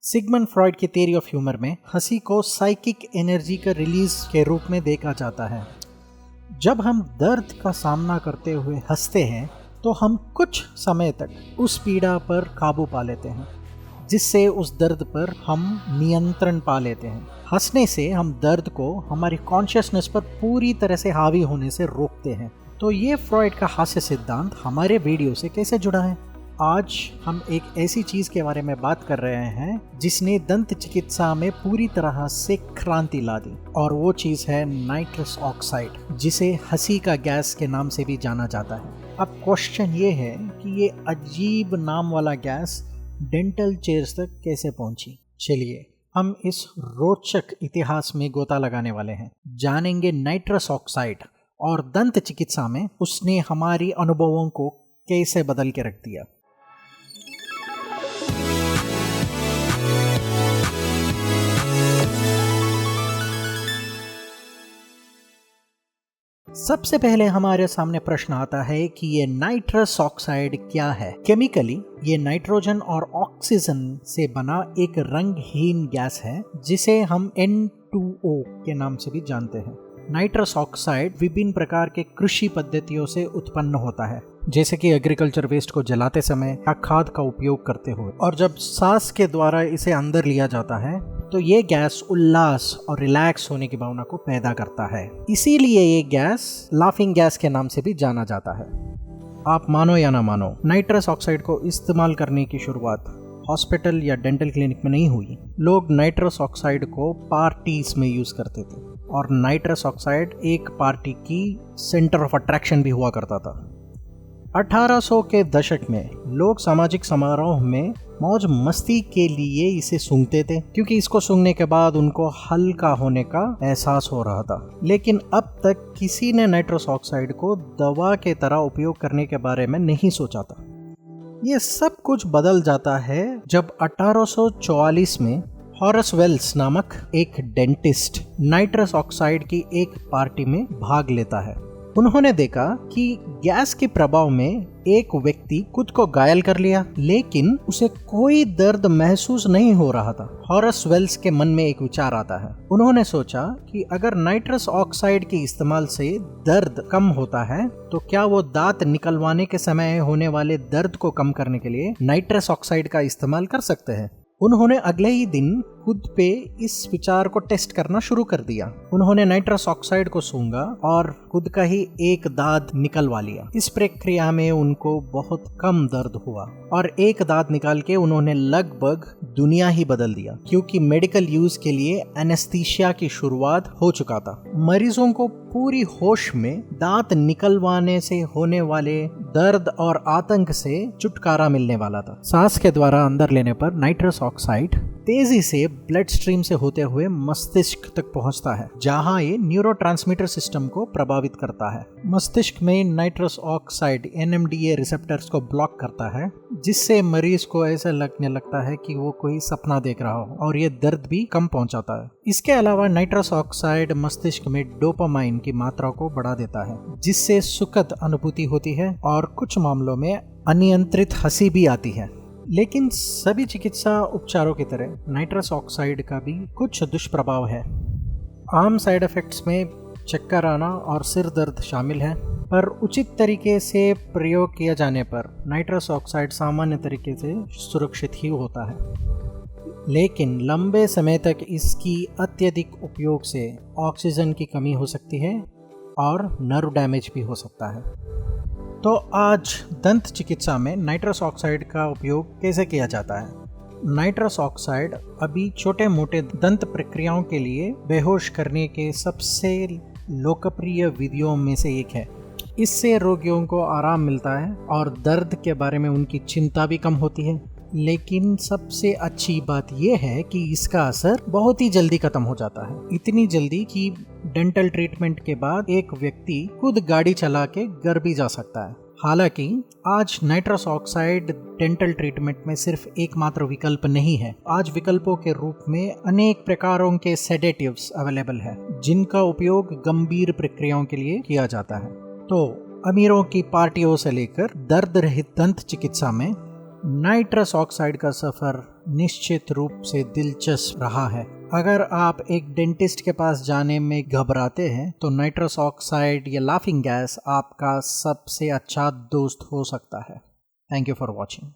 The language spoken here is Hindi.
सिगमंड फ्रॉइड की थ्योरी ऑफ ह्यूमर में हंसी को साइकिक एनर्जी का रिलीज के रूप में देखा जाता है। जब हम दर्द का सामना करते हुए हंसते हैं तो हम कुछ समय तक उस पीड़ा पर काबू पा लेते हैं, जिससे उस दर्द पर हम नियंत्रण पा लेते हैं। हंसने से हम दर्द को हमारी कॉन्शियसनेस पर पूरी तरह से हावी होने से रोकते हैं। तो ये फ्रॉइड का हास्य सिद्धांत हमारे वीडियो से कैसे जुड़ा है? आज हम एक ऐसी चीज के बारे में बात कर रहे हैं जिसने दंत चिकित्सा में पूरी तरह से क्रांति ला दी, और वो चीज है नाइट्रस ऑक्साइड, जिसे हंसी का गैस के नाम से भी जाना जाता है। अब क्वेश्चन ये है कि ये अजीब नाम वाला गैस डेंटल चेयर्स तक कैसे पहुंची। चलिए हम इस रोचक इतिहास में गोता लगाने वाले हैं, जानेंगे नाइट्रस ऑक्साइड और दंत चिकित्सा में उसने हमारी अनुभवों को कैसे बदल के रख दिया। सबसे पहले हमारे सामने प्रश्न आता है कि ये नाइट्रस ऑक्साइड क्या है। केमिकली ये नाइट्रोजन और ऑक्सीजन से बना एक रंगहीन गैस है, जिसे हम N2O के नाम से भी जानते हैं। नाइट्रस ऑक्साइड विभिन्न प्रकार के कृषि पद्धतियों से उत्पन्न होता है, जैसे कि एग्रीकल्चर वेस्ट को जलाते समय या खाद का उपयोग करते हुए, और जब सांस के द्वारा इसे अंदर लिया जाता है तो ये गैस उल्लास और रिलैक्स होने की भावना को पैदा करता है। इसीलिए ये गैस लाफिंग गैस के नाम से भी जाना जाता है। आप मानो या ना मानो, नाइट्रस ऑक्साइड को इस्तेमाल करने की शुरुआत हॉस्पिटल या डेंटल क्लिनिक में नहीं हुई। लोग नाइट्रस ऑक्साइड को पार्टीज में यूज करते थे, और नाइट्रस ऑक्साइड एक पार्टी की सेंटर ऑफ अट्रैक्शन भी हुआ करता था। 1800 के दशक में लोग सामाजिक समारोह में मौज मस्ती के लिए इसे सूंघते थे, क्योंकि इसको सूंघने के बाद उनको हल्का होने का एहसास हो रहा था। लेकिन अब तक किसी ने नाइट्रस ऑक्साइड को दवा के तरह उपयोग करने के बारे में नहीं सोचा था। ये सब कुछ बदल जाता है जब 1844 में हॉरस वेल्स नामक एक डेंटिस्ट नाइट्रस ऑक्साइड की एक पार्टी में भाग लेता है। उन्होंने देखा कि गैस के प्रभाव में एक व्यक्ति खुद को घायल कर लिया, लेकिन उसे कोई दर्द महसूस नहीं हो रहा था। हॉरस वेल्स के मन में एक विचार आता है। उन्होंने सोचा कि अगर नाइट्रस ऑक्साइड के इस्तेमाल से दर्द कम होता है तो क्या वो दांत निकलवाने के समय होने वाले दर्द को कम करने के लिए नाइट्रस ऑक्साइड का इस्तेमाल कर सकते हैं। उन्होंने अगले ही दिन खुद पे इस विचार को टेस्ट करना शुरू कर दिया। उन्होंने नाइट्रस ऑक्साइड को सूंघा और खुद का ही एक दांत निकलवा लिया। इस प्रक्रिया में उनको बहुत कम दर्द हुआ, और एक दांत निकाल के उन्होंने लगभग दुनिया ही बदल दिया, क्योंकि मेडिकल यूज के लिए एनेस्थीसिया की शुरुआत हो चुका था। मरीजों को पूरी होश में दांत निकलवाने से होने वाले दर्द और आतंक से छुटकारा मिलने वाला था। सांस के द्वारा अंदर लेने पर नाइट्रस ऑक्साइड तेजी से ब्लड स्ट्रीम से होते हुए मस्तिष्क तक पहुंचता है, जहां ये न्यूरोट्रांसमीटर सिस्टम को प्रभावित करता है। मस्तिष्क में नाइट्रस ऑक्साइड NMDA रिसेप्टर्स को ब्लॉक करता है, जिससे मरीज को ऐसा लगने लगता है कि वो कोई सपना देख रहा हो, और ये दर्द भी कम पहुंचाता है। इसके अलावा नाइट्रस ऑक्साइड मस्तिष्क में डोपामाइन की मात्रा को बढ़ा देता है, जिससे सुखद अनुभूति होती है और कुछ मामलों में अनियंत्रित हंसी भी आती है। लेकिन सभी चिकित्सा उपचारों की तरह नाइट्रस ऑक्साइड का भी कुछ दुष्प्रभाव है। आम साइड इफेक्ट्स में चक्कर आना और सिर दर्द शामिल है, पर उचित तरीके से प्रयोग किया जाने पर नाइट्रस ऑक्साइड सामान्य तरीके से सुरक्षित ही होता है। लेकिन लंबे समय तक इसकी अत्यधिक उपयोग से ऑक्सीजन की कमी हो सकती है और नर्व डैमेज भी हो सकता है। तो आज दंत चिकित्सा में नाइट्रस ऑक्साइड का उपयोग कैसे किया जाता है? नाइट्रस ऑक्साइड अभी छोटे मोटे दंत प्रक्रियाओं के लिए बेहोश करने के सबसे लोकप्रिय विधियों में से एक है। इससे रोगियों को आराम मिलता है और दर्द के बारे में उनकी चिंता भी कम होती है। लेकिन सबसे अच्छी बात यह है कि इसका असर बहुत ही जल्दी खत्म हो जाता है, इतनी जल्दी कि डेंटल ट्रीटमेंट के बाद एक व्यक्ति खुद गाड़ी चला के घर भी जा सकता है। हालांकि आज नाइट्रस ऑक्साइड डेंटल ट्रीटमेंट में सिर्फ एकमात्र विकल्प नहीं है। आज विकल्पों के रूप में अनेक प्रकारों के सेडेटिव्स अवेलेबल है, जिनका उपयोग गंभीर प्रक्रियाओं के लिए किया जाता है। तो अमीरों की पार्टियों से लेकर दर्द रहित दंत चिकित्सा में नाइट्रस ऑक्साइड का सफ़र निश्चित रूप से दिलचस्प रहा है। अगर आप एक डेंटिस्ट के पास जाने में घबराते हैं तो नाइट्रस ऑक्साइड या लाफिंग गैस आपका सबसे अच्छा दोस्त हो सकता है। Thank you for watching.